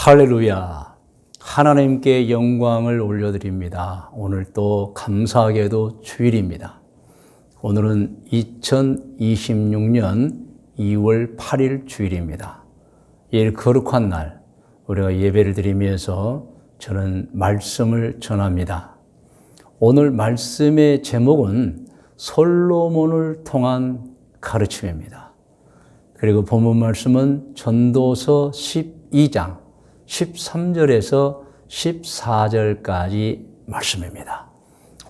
할렐루야. 하나님께 영광을 올려드립니다. 오늘 또 감사하게도 주일입니다. 오늘은 2026년 2월 8일 주일입니다. 이 거룩한 날 우리가 예배를 드리면서 저는 말씀을 전합니다. 오늘 말씀의 제목은 솔로몬을 통한 가르침입니다. 그리고 본문 말씀은 전도서 12장 13절에서 14절까지 말씀입니다.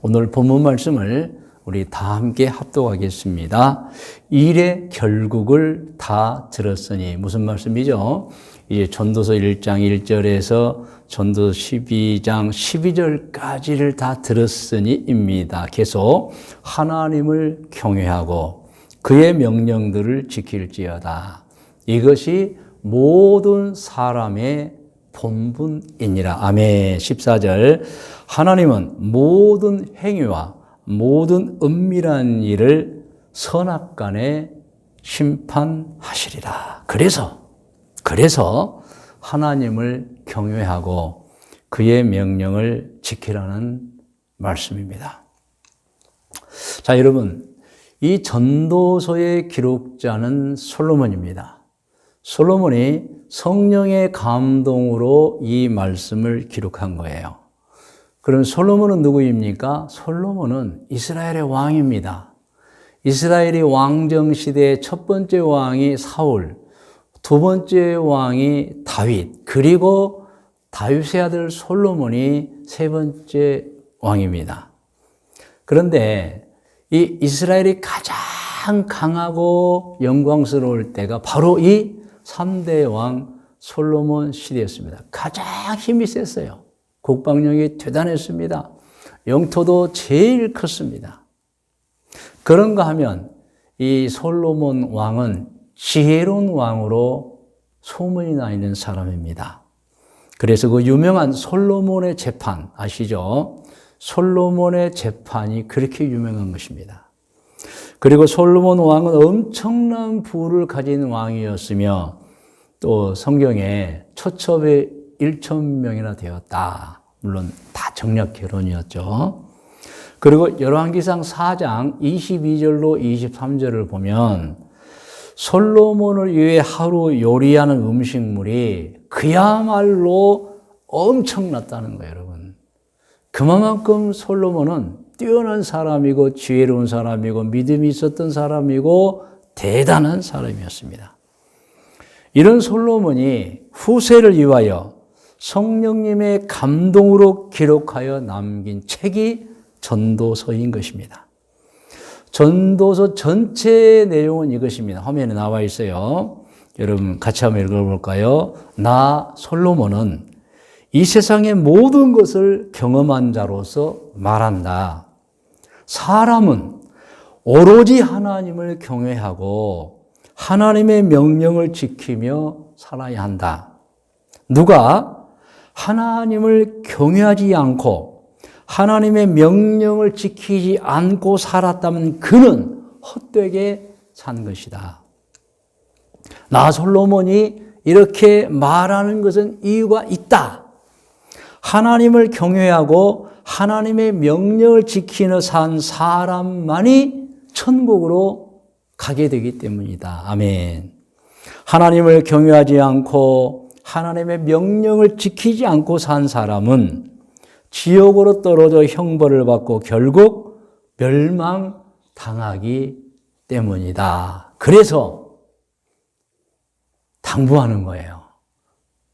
오늘 본문 말씀을 우리 다 함께 합독하겠습니다. 일의 결국을 다 들었으니 무슨 말씀이죠? 이제 전도서 1장 1절에서 전도서 12장 12절까지를 다 들었으니입니다. 계속 하나님을 경외하고 그의 명령들을 지킬지어다. 이것이 모든 사람의 본분이니라. 아멘. 14절. 하나님은 모든 행위와 모든 은밀한 일을 선악간에 심판하시리라. 그래서 하나님을 경외하고 그의 명령을 지키라는 말씀입니다. 자, 여러분, 이 전도서의 기록자는 솔로몬입니다. 솔로몬이 성령의 감동으로 이 말씀을 기록한 거예요. 그럼 솔로몬은 누구입니까? 솔로몬은 이스라엘의 왕입니다. 이스라엘이 왕정시대의 첫 번째 왕이 사울, 두 번째 왕이 다윗, 그리고 다윗의 아들 솔로몬이 세 번째 왕입니다. 그런데 이 이스라엘이 가장 강하고 영광스러울 때가 바로 이 3대 왕 솔로몬 시대였습니다. 가장 힘이 셌어요. 국방력이 대단했습니다. 영토도 제일 컸습니다. 그런가 하면 이 솔로몬 왕은 지혜로운 왕으로 소문이 나 있는 사람입니다. 그래서 그 유명한 솔로몬의 재판 아시죠? 솔로몬의 재판이 그렇게 유명한 것입니다. 그리고 솔로몬 왕은 엄청난 부를 가진 왕이었으며 또 성경에 초첩에 1,000명이나 되었다. 물론 다 정략 결혼이었죠. 그리고 열왕기상 4장 22절로 23절을 보면 솔로몬을 위해 하루 요리하는 음식물이 그야말로 엄청났다는 거예요, 여러분. 그만큼 솔로몬은 뛰어난 사람이고 지혜로운 사람이고 믿음이 있었던 사람이고 대단한 사람이었습니다. 이런 솔로몬이 후세를 위하여 성령님의 감동으로 기록하여 남긴 책이 전도서인 것입니다. 전도서 전체의 내용은 이것입니다. 화면에 나와 있어요. 여러분 같이 한번 읽어볼까요? 나 솔로몬은 이 세상의 모든 것을 경험한 자로서 말한다. 사람은 오로지 하나님을 경외하고 하나님의 명령을 지키며 살아야 한다. 누가 하나님을 경외하지 않고 하나님의 명령을 지키지 않고 살았다면 그는 헛되게 산 것이다. 나 솔로몬이 이렇게 말하는 것은 이유가 있다. 하나님을 경외하고 하나님의 명령을 지키며 산 사람만이 천국으로 가게 되기 때문이다. 아멘. 하나님을 경외하지 않고 하나님의 명령을 지키지 않고 산 사람은 지옥으로 떨어져 형벌을 받고 결국 멸망당하기 때문이다. 그래서 당부하는 거예요.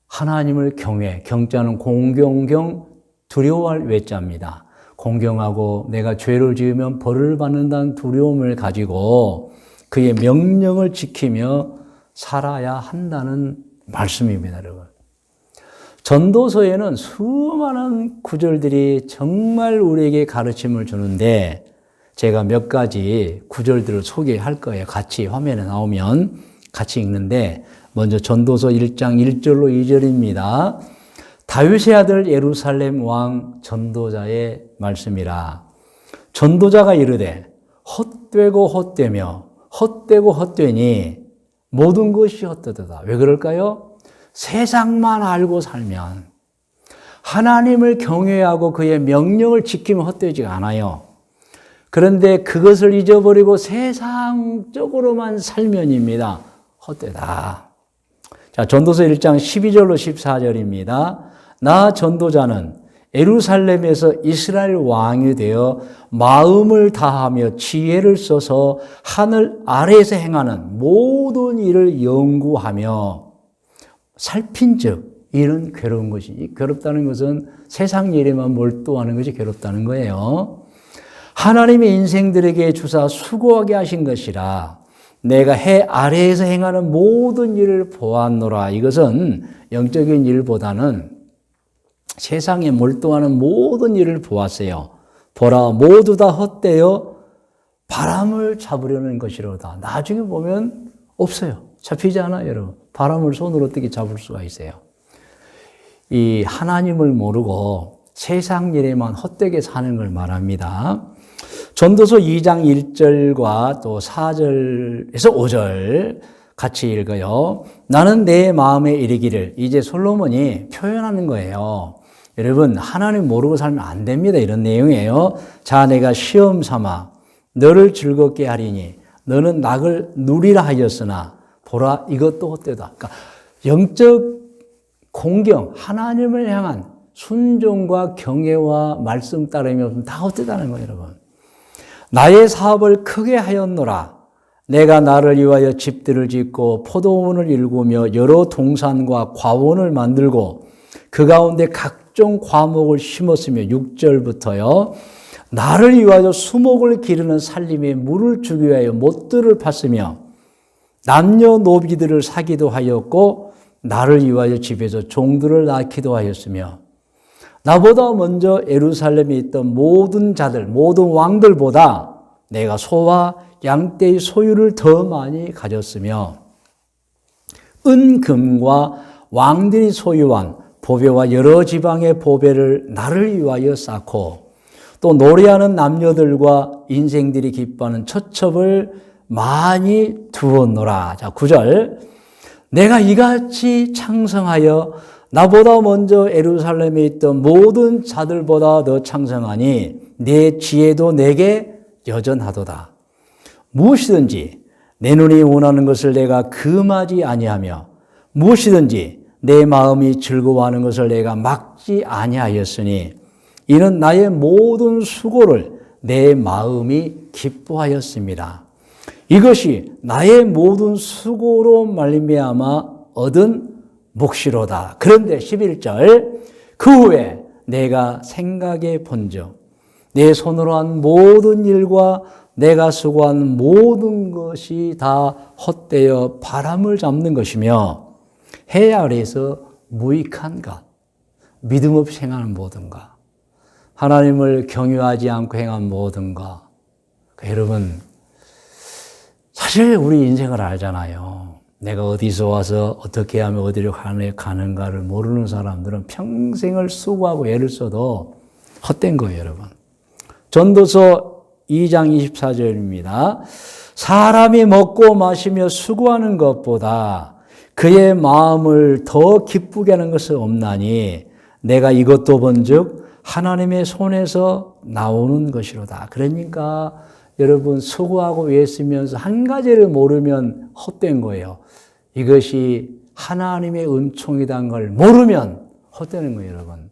하나님을 경외, 경자는 공경경 두려워할 외자입니다. 공경하고 내가 죄를 지으면 벌을 받는다는 두려움을 가지고 그의 명령을 지키며 살아야 한다는 말씀입니다, 여러분. 전도서에는 수많은 구절들이 정말 우리에게 가르침을 주는데 제가 몇 가지 구절들을 소개할 거예요. 같이 화면에 나오면 같이 읽는데 먼저 전도서 1장 1절로 2절입니다. 다윗의 아들 예루살렘 왕 전도자의 말씀이라. 전도자가 이르되 헛되고 헛되며 헛되고 헛되니 모든 것이 헛되도다. 왜 그럴까요? 세상만 알고 살면, 하나님을 경외하고 그의 명령을 지키면 헛되지가 않아요. 그런데 그것을 잊어버리고 세상적으로만 살면입니다. 헛되다. 자, 전도서 1장 12절로 14절입니다. 나 전도자는 예루살렘에서 이스라엘 왕이 되어 마음을 다하며 지혜를 써서 하늘 아래에서 행하는 모든 일을 연구하며 살핀즉 이는 괴로운 것이지. 괴롭다는 것은 세상 일에만 몰두하는 것이 괴롭다는 거예요. 하나님의 인생들에게 주사 수고하게 하신 것이라 내가 해 아래에서 행하는 모든 일을 보았노라. 이것은 영적인 일보다는 세상에 몰두하는 모든 일을 보았어요. 보라, 모두 다 헛되어 바람을 잡으려는 것이로다. 나중에 보면 없어요. 잡히지 않아요, 여러분. 바람을 손으로 어떻게 잡을 수가 있어요? 이 하나님을 모르고 세상 일에만 헛되게 사는 걸 말합니다. 전도서 2장 1절과 또 4절에서 5절 같이 읽어요. 나는 내 마음에 이르기를. 이제 솔로몬이 표현하는 거예요. 여러분, 하나님 모르고 살면 안 됩니다. 이런 내용이에요. 자, 내가 시험 삼아 너를 즐겁게 하리니 너는 낙을 누리라 하였으나 보라, 이것도 헛되다. 그러니까 영적 공경, 하나님을 향한 순종과 경외와 말씀 따름이 없으면 다 헛되다는 거예요, 여러분. 나의 사업을 크게 하였노라. 내가 나를 위하여 집들을 짓고 포도원을 일구며 여러 동산과 과원을 만들고 그 가운데 각종 과목을 심었으며 6절부터요. 나를 위하여 수목을 기르는 살림에 물을 주기 위하여 못들을 팠으며 남녀노비들을 사기도 하였고 나를 위하여 집에서 종들을 낳기도 하였으며 나보다 먼저 예루살렘에 있던 모든 자들, 모든 왕들보다 내가 소와 양떼의 소유를 더 많이 가졌으며 은금과 왕들이 소유한 보배와 여러 지방의 보배를 나를 위하여 쌓고 또 노래하는 남녀들과 인생들이 기뻐하는 처첩을 많이 두었노라. 자, 9절. 내가 이같이 창성하여 나보다 먼저 예루살렘에 있던 모든 자들보다 더 창성하니 내 지혜도 내게 여전하도다. 무엇이든지 내 눈이 원하는 것을 내가 금하지 아니하며 무엇이든지 내 마음이 즐거워하는 것을 내가 막지 아니하였으니 이는 나의 모든 수고를 내 마음이 기뻐하였습니다. 이것이 나의 모든 수고로 말미암아 얻은 몫이로다. 그런데 11절 그 후에 내가 생각해 본즉 내 손으로 한 모든 일과 내가 수고한 모든 것이 다 헛되어 바람을 잡는 것이며 해 아래에서 무익한 것, 믿음 없이 행하는 모든 것, 하나님을 경외하지 않고 행한 모든 것. 여러분, 사실 우리 인생을 알잖아요. 내가 어디서 와서 어떻게 하면 어디로 가는가를 모르는 사람들은 평생을 수고하고 애를 써도 헛된 거예요, 여러분. 전도서 2장 24절입니다. 사람이 먹고 마시며 수고하는 것보다 그의 마음을 더 기쁘게 하는 것은 없나니 내가 이것도 본즉 하나님의 손에서 나오는 것이로다. 그러니까 여러분 수고하고 애쓰면서 한 가지를 모르면 헛된 거예요. 이것이 하나님의 은총이라는 걸 모르면 헛되는 거예요, 여러분.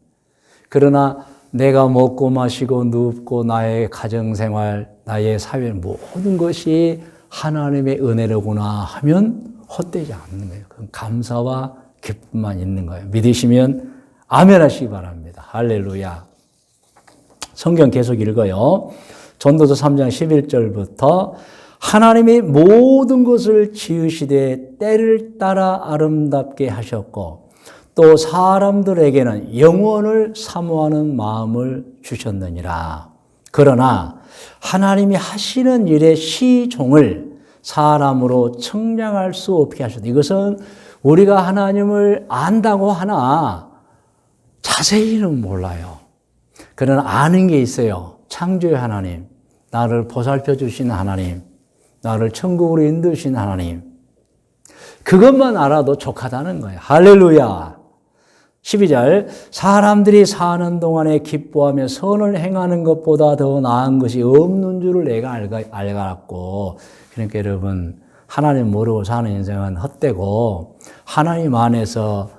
그러나 내가 먹고 마시고 눕고 나의 가정생활, 나의 사회 모든 것이 하나님의 은혜로구나 하면 헛되지 않는 거예요. 그건 감사와 기쁨만 있는 거예요. 믿으시면 아멘 하시기 바랍니다. 할렐루야. 성경 계속 읽어요. 전도서 3장 11절부터 하나님이 모든 것을 지으시되 때를 따라 아름답게 하셨고 또 사람들에게는 영원을 사모하는 마음을 주셨느니라. 그러나 하나님이 하시는 일의 시종을 사람으로 측량할 수 없게 하셨다. 이것은 우리가 하나님을 안다고 하나 자세히는 몰라요. 그러나 아는 게 있어요. 창조의 하나님, 나를 보살펴 주신 하나님, 나를 천국으로 인도하신 하나님. 그것만 알아도 족하다는 거예요. 할렐루야. 12절 사람들이 사는 동안에 기뻐하며 선을 행하는 것보다 더 나은 것이 없는 줄을 내가 알았고. 그러니까 여러분 하나님 모르고 사는 인생은 헛되고 하나님 안에서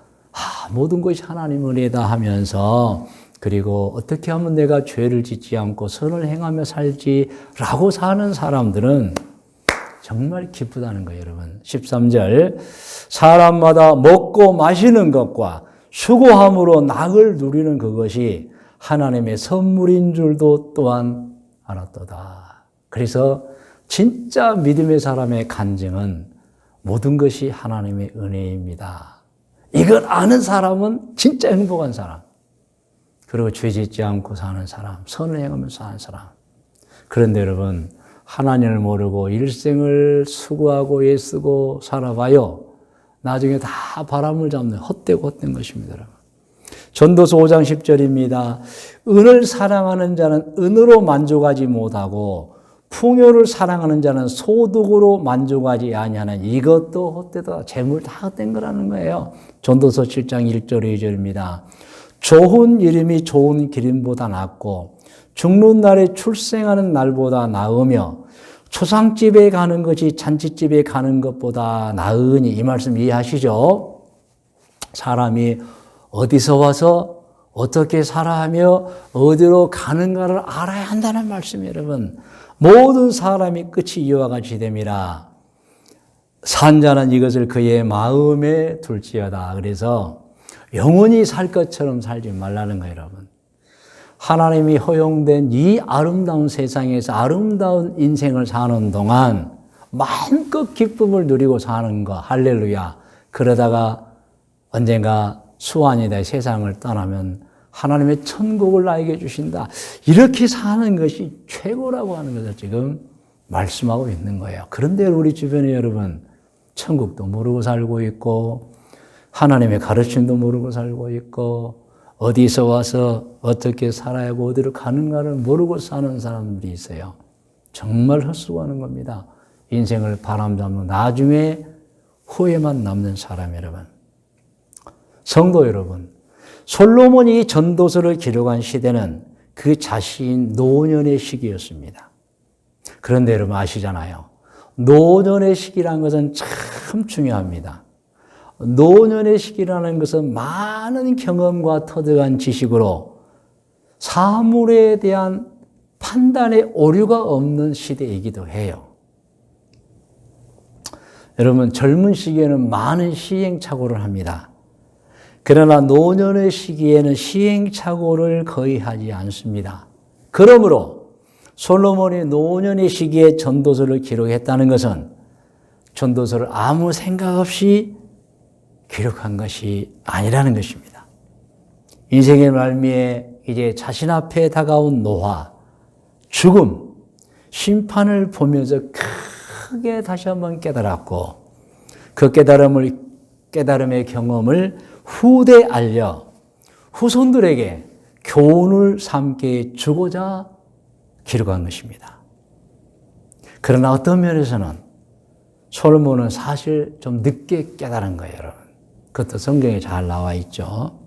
모든 것이 하나님 은혜다 하면서 그리고 어떻게 하면 내가 죄를 짓지 않고 선을 행하며 살지라고 사는 사람들은 정말 기쁘다는 거예요, 여러분. 13절 사람마다 먹고 마시는 것과 수고함으로 낙을 누리는 그것이 하나님의 선물인 줄도 또한 알았도다. 그래서 진짜 믿음의 사람의 간증은 모든 것이 하나님의 은혜입니다. 이걸 아는 사람은 진짜 행복한 사람. 그리고 죄 짓지 않고 사는 사람, 선을 행하면서 사는 사람. 그런데 여러분, 하나님을 모르고 일생을 수고하고 애쓰고 살아봐요. 나중에 다 바람을 잡는 헛된 것입니다. 여러분. 전도서 5장 10절입니다. 은을 사랑하는 자는 은으로 만족하지 못하고 풍요를 사랑하는 자는 소득으로 만족하지 아니하는 이것도 헛되다. 재물 다 헛된 거라는 거예요. 전도서 7장 1절 2절입니다. 좋은 이름이 좋은 기름보다 낫고 죽는 날에 출생하는 날보다 나으며 초상집에 가는 것이 잔치집에 가는 것보다 나으니 이 말씀 이해하시죠? 사람이 어디서 와서 어떻게 살아가며 어디로 가는가를 알아야 한다는 말씀이에요, 여러분. 모든 사람이 끝이 이와 같이 됨이라. 산 자는 이것을 그의 마음에 둘지어다. 그래서 영원히 살 것처럼 살지 말라는 거예요, 여러분. 하나님이 허용된 이 아름다운 세상에서 아름다운 인생을 사는 동안 마음껏 기쁨을 누리고 사는 거, 할렐루야. 그러다가 언젠가 수완이 돼 세상을 떠나면 하나님의 천국을 나에게 주신다. 이렇게 사는 것이 최고라고 하는 것을 지금 말씀하고 있는 거예요. 그런데 우리 주변에 여러분, 천국도 모르고 살고 있고 하나님의 가르침도 모르고 살고 있고 어디서 와서 어떻게 살아야 하고 어디로 가는가를 모르고 사는 사람들이 있어요. 정말 헛수고하는 겁니다. 인생을 바람잡는 나중에 후회만 남는 사람 여러분. 성도 여러분, 솔로몬이 전도서를 기록한 시대는 그 자신 노년의 시기였습니다. 그런데 여러분 아시잖아요. 노년의 시기라는 것은 참 중요합니다. 노년의 시기라는 것은 많은 경험과 터득한 지식으로 사물에 대한 판단에 오류가 없는 시대이기도 해요. 여러분 젊은 시기에는 많은 시행착오를 합니다. 그러나 노년의 시기에는 시행착오를 거의 하지 않습니다. 그러므로 솔로몬이 노년의 시기에 전도서를 기록했다는 것은 전도서를 아무 생각 없이 기록한 것이 아니라는 것입니다. 인생의 말미에 이제 자신 앞에 다가온 노화, 죽음, 심판을 보면서 크게 다시 한번 깨달았고 그 깨달음의 경험을 후대에 알려 후손들에게 교훈을 삼게 주고자 기록한 것입니다. 그러나 어떤 면에서는 솔로몬은 사실 좀 늦게 깨달은 거예요, 여러분. 그것도 성경에 잘 나와 있죠.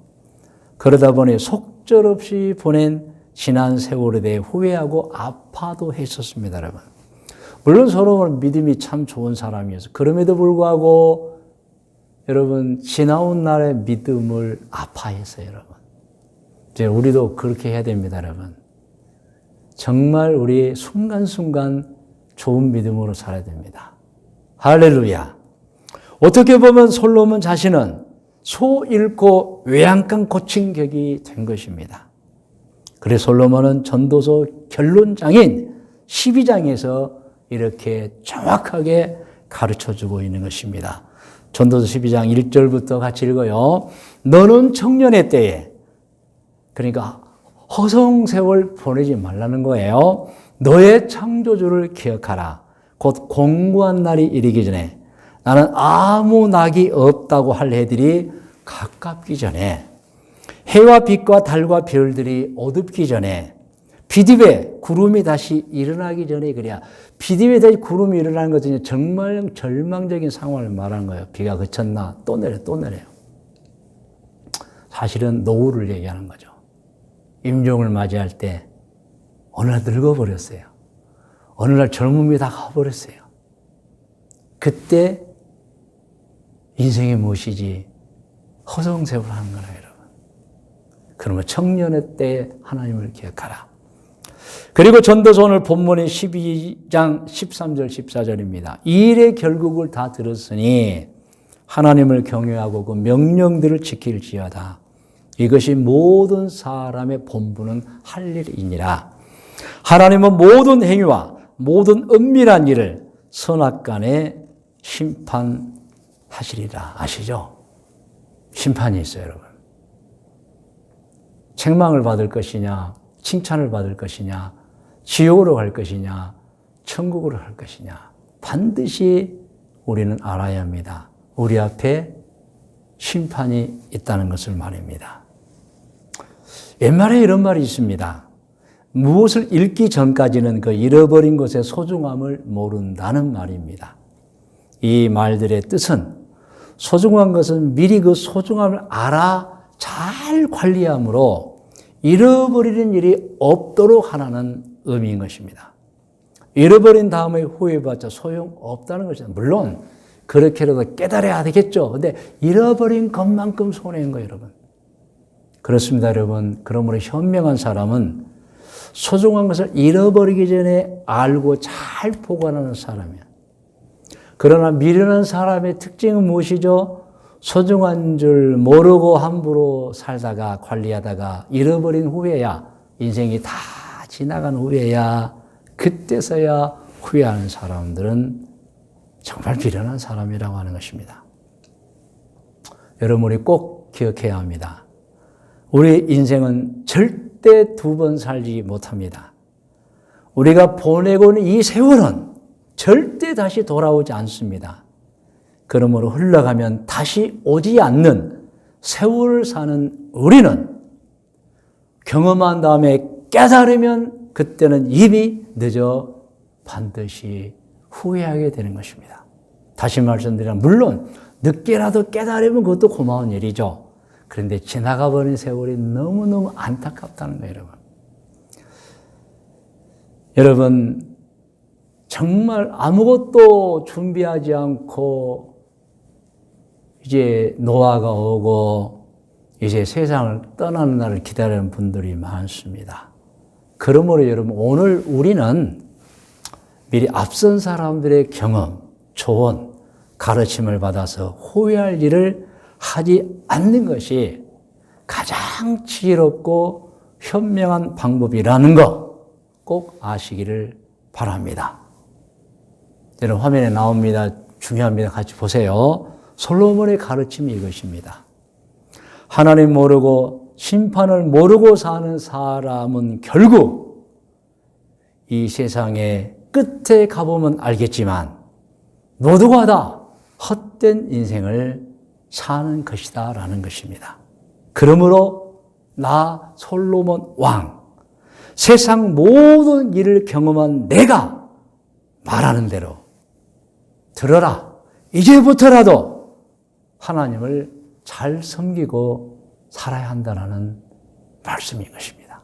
그러다 보니 속절없이 보낸 지난 세월에 대해 후회하고 아파도 했었습니다, 여러분. 물론 솔로몬은 믿음이 참 좋은 사람이어서 그럼에도 불구하고 여러분 지나온 날의 믿음을 아파했어요, 여러분. 이제 우리도 그렇게 해야 됩니다, 여러분. 정말 우리 순간순간 좋은 믿음으로 살아야 됩니다. 할렐루야. 어떻게 보면 솔로몬 자신은 소 잃고 외양간 고친 격이 된 것입니다. 그래서 솔로몬은 전도서 결론장인 12장에서 이렇게 정확하게 가르쳐주고 있는 것입니다. 전도서 12장 1절부터 같이 읽어요. 너는 청년의 때에, 그러니까 허송세월 보내지 말라는 거예요. 너의 창조주를 기억하라. 곧 공고한 날이 이르기 전에 나는 아무 낙이 없다고 할 해들이 가깝기 전에 해와 빛과 달과 별들이 어둡기 전에 비디베 구름이 다시 일어나기 전에 그래야 비디베 다시 구름이 일어나는 것은 정말 절망적인 상황을 말하는 거예요. 비가 그쳤나 또 내려 또 내려요. 사실은 노후를 얘기하는 거죠. 임종을 맞이할 때 어느 날 늙어버렸어요. 어느 날 젊음이 다 가버렸어요. 그때 인생이 무엇이지? 허송세월 하는 거라 여러분. 그러면 청년의 때에 하나님을 기억하라. 그리고 전도서 오늘 본문이 12장 13절 14절입니다. 이 일의 결국을 다 들었으니 하나님을 경외하고 그 명령들을 지킬지어다. 이것이 모든 사람의 본분은 할 일이니라. 하나님은 모든 행위와 모든 은밀한 일을 선악간에 심판하시리라. 아시죠? 심판이 있어요, 여러분. 책망을 받을 것이냐, 칭찬을 받을 것이냐, 지옥으로 갈 것이냐, 천국으로 갈 것이냐, 반드시 우리는 알아야 합니다. 우리 앞에 심판이 있다는 것을 말입니다. 옛말에 이런 말이 있습니다. 무엇을 잃기 전까지는 그 잃어버린 것의 소중함을 모른다는 말입니다. 이 말들의 뜻은 소중한 것은 미리 그 소중함을 알아 잘 관리함으로 잃어버리는 일이 없도록 하라는 의미인 것입니다. 잃어버린 다음에 후회해봤자 소용없다는 것입니다. 물론 그렇게라도 깨달아야 되겠죠. 근데 잃어버린 것만큼 손해인 거예요, 여러분. 그렇습니다, 여러분. 그러므로 현명한 사람은 소중한 것을 잃어버리기 전에 알고 잘 보관하는 사람이에요. 그러나 미련한 사람의 특징은 무엇이죠? 소중한 줄 모르고 함부로 살다가 관리하다가 잃어버린 후에야, 인생이 다 지나간 후에야, 그때서야 후회하는 사람들은 정말 미련한 사람이라고 하는 것입니다. 여러분이 꼭 기억해야 합니다. 우리 인생은 절대 두 번 살지 못합니다. 우리가 보내고 있는 이 세월은 절대 다시 돌아오지 않습니다. 그러므로 흘러가면 다시 오지 않는 세월을 사는 우리는 경험한 다음에 깨달으면 그때는 이미 늦어 반드시 후회하게 되는 것입니다. 다시 말씀드리면 물론 늦게라도 깨달으면 그것도 고마운 일이죠. 그런데 지나가 버린 세월이 너무너무 안타깝다는 거예요, 여러분. 여러분, 정말 아무것도 준비하지 않고 이제 노화가 오고 이제 세상을 떠나는 날을 기다리는 분들이 많습니다. 그러므로 여러분, 오늘 우리는 미리 앞선 사람들의 경험, 조언, 가르침을 받아서 후회할 일을 하지 않는 것이 가장 지혜롭고 현명한 방법이라는 거 꼭 아시기를 바랍니다. 여러분 화면에 나옵니다. 중요합니다. 같이 보세요. 솔로몬의 가르침이 이것입니다. 하나님 모르고 심판을 모르고 사는 사람은 결국 이 세상의 끝에 가보면 알겠지만 모두가 다 헛된 인생을 사는 것이다 라는 것입니다. 그러므로 나 솔로몬 왕, 세상 모든 일을 경험한 내가 말하는 대로 들어라. 이제부터라도 하나님을 잘 섬기고 살아야 한다는 말씀인 것입니다.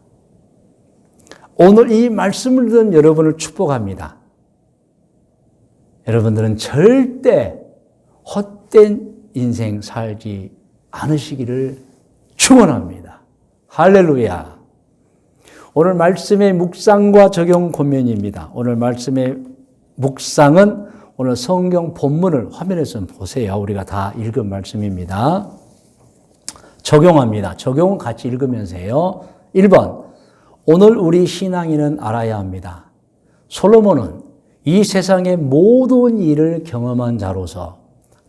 오늘 이 말씀을 듣는 여러분을 축복합니다. 여러분들은 절대 헛된 인생 살지 않으시기를 축원합니다. 할렐루야. 오늘 말씀의 묵상과 적용 권면입니다. 오늘 말씀의 묵상은 오늘 성경 본문을 화면에서 보세요. 우리가 다 읽은 말씀입니다. 적용합니다. 적용은 같이 읽으면서 해요. 1번, 오늘 우리 신앙인은 알아야 합니다. 솔로몬은 이 세상의 모든 일을 경험한 자로서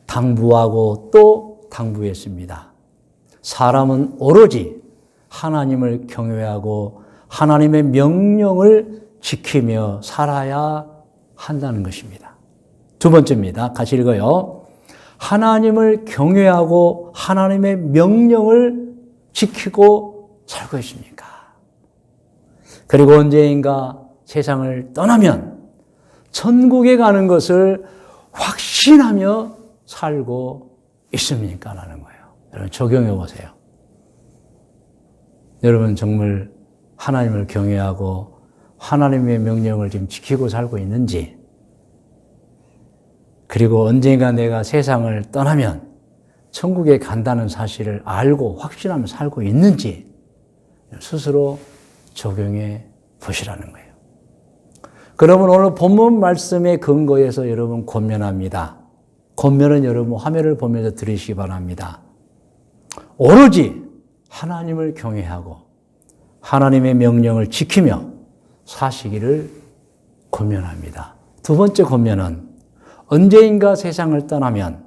당부하고 또 당부했습니다. 사람은 오로지 하나님을 경외하고 하나님의 명령을 지키며 살아야 한다는 것입니다. 두 번째입니다. 같이 읽어요. 하나님을 경외하고 하나님의 명령을 지키고 살고 있습니까? 그리고 언제인가 세상을 떠나면 천국에 가는 것을 확신하며 살고 있습니까? 라는 거예요. 여러분 적용해 보세요. 여러분 정말 하나님을 경외하고 하나님의 명령을 지금 지키고 살고 있는지, 그리고 언젠가 내가 세상을 떠나면 천국에 간다는 사실을 알고 확신하며 살고 있는지 스스로 적용해 보시라는 거예요. 그러면 오늘 본문 말씀의 근거에서 여러분 권면합니다. 권면은 여러분 화면을 보면서 들으시기 바랍니다. 오로지 하나님을 경외하고 하나님의 명령을 지키며 사시기를 권면합니다. 두 번째 권면은 언제인가 세상을 떠나면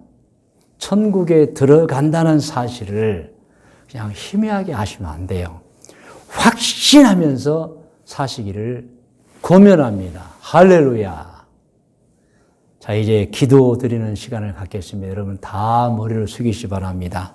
천국에 들어간다는 사실을 그냥 희미하게 하시면 안 돼요. 확신하면서 사시기를 권면합니다. 할렐루야. 자, 이제 기도 드리는 시간을 갖겠습니다. 여러분 다 머리를 숙이시기 바랍니다.